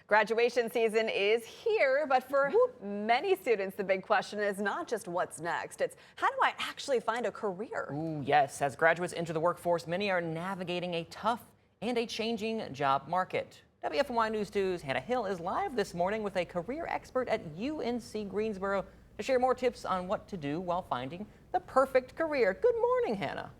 Graduation season is here, but for many students, the big question is not just what's next. It's how do I actually find a career? Ooh, yes, as graduates enter the workforce, many are navigating a tough and a changing job market. WFMY News 2's Hannah Hill is live this morning with a career expert at UNC Greensboro to share more tips on what to do while finding the perfect career. Good morning, Hannah.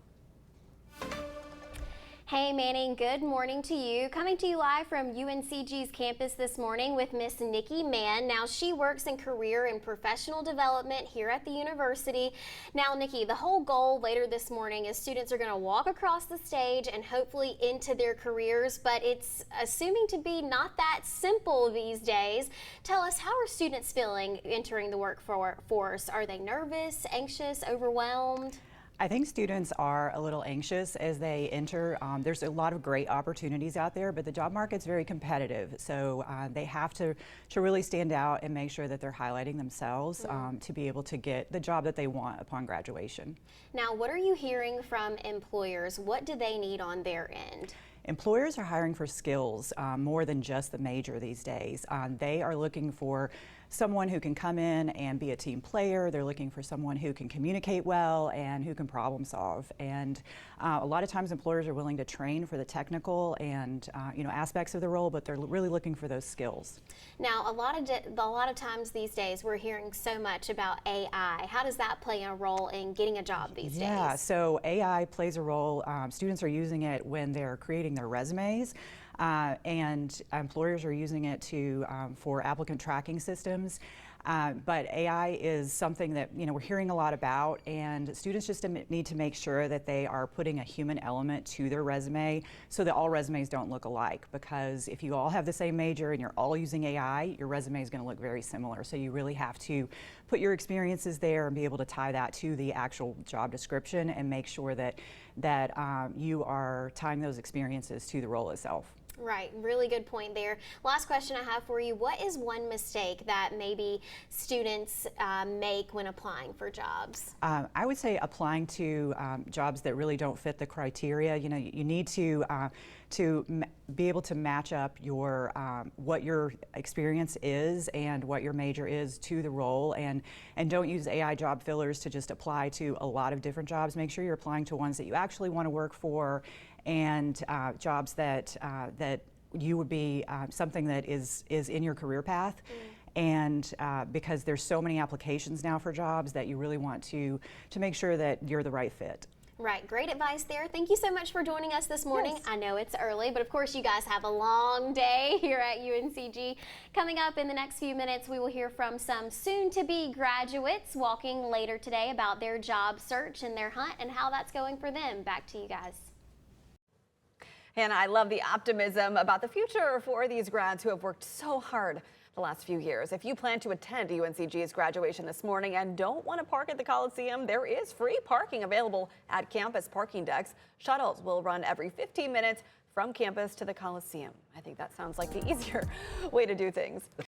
Hey Manning, good morning to you. Coming to you live from UNCG's campus this morning with Miss Nikki Mann. Now she works in career and professional development here at the university. Now Nikki, the whole goal later this morning is students are going to walk across the stage and hopefully into their careers, but it's assuming to be not that simple these days. Tell us, how are students feeling entering the workforce? Are they nervous, anxious, overwhelmed? I think students are a little anxious as they enter. There's a lot of great opportunities out there, but the job market's very competitive. So they have to really stand out and make sure that they're highlighting themselves to be able to get the job that they want upon graduation. Now, what are you hearing from employers? What do they need on their end? Employers are hiring for skills more than just the major these days. They are looking for someone who can come in and be a team player. They're looking for someone who can communicate well and who can problem solve. And a lot of times employers are willing to train for the technical and aspects of the role, but they're really looking for those skills. Now, a lot of times these days we're hearing so much about AI. How does that play a role in getting a job these days? Yeah, so AI plays a role. Students are using it when they're creating their resumes. And employers are using it for applicant tracking systems. But AI is something that we're hearing a lot about, and students just need to make sure that they are putting a human element to their resume so that all resumes don't look alike. Because if you all have the same major and you're all using AI, your resume is going to look very similar. So you really have to put your experiences there and be able to tie that to the actual job description and make sure that you are tying those experiences to the role itself. Right, really good point there. Last question I have for you. What is one mistake that maybe students make when applying for jobs? I would say applying to jobs that really don't fit the criteria. You need to be able to match up your what your experience is and what your major is to the role, and don't use AI job fillers to just apply to a lot of different jobs. Make sure you're applying to ones that you actually want to work for, and jobs that you would be something that is in your career path. And because there's so many applications now for jobs that you really want to make sure that you're the right fit. Right, great advice there. Thank you so much for joining us this morning. Yes. I know it's early, but of course you guys have a long day here at UNCG. Coming up in the next few minutes, we will hear from some soon-to-be graduates walking later today about their job search and their hunt and how that's going for them. Back to you guys. And I love the optimism about the future for these grads who have worked so hard the last few years. If you plan to attend UNCG's graduation this morning and don't want to park at the Coliseum, there is free parking available at campus parking decks. Shuttles will run every 15 minutes from campus to the Coliseum. I think that sounds like the easier way to do things.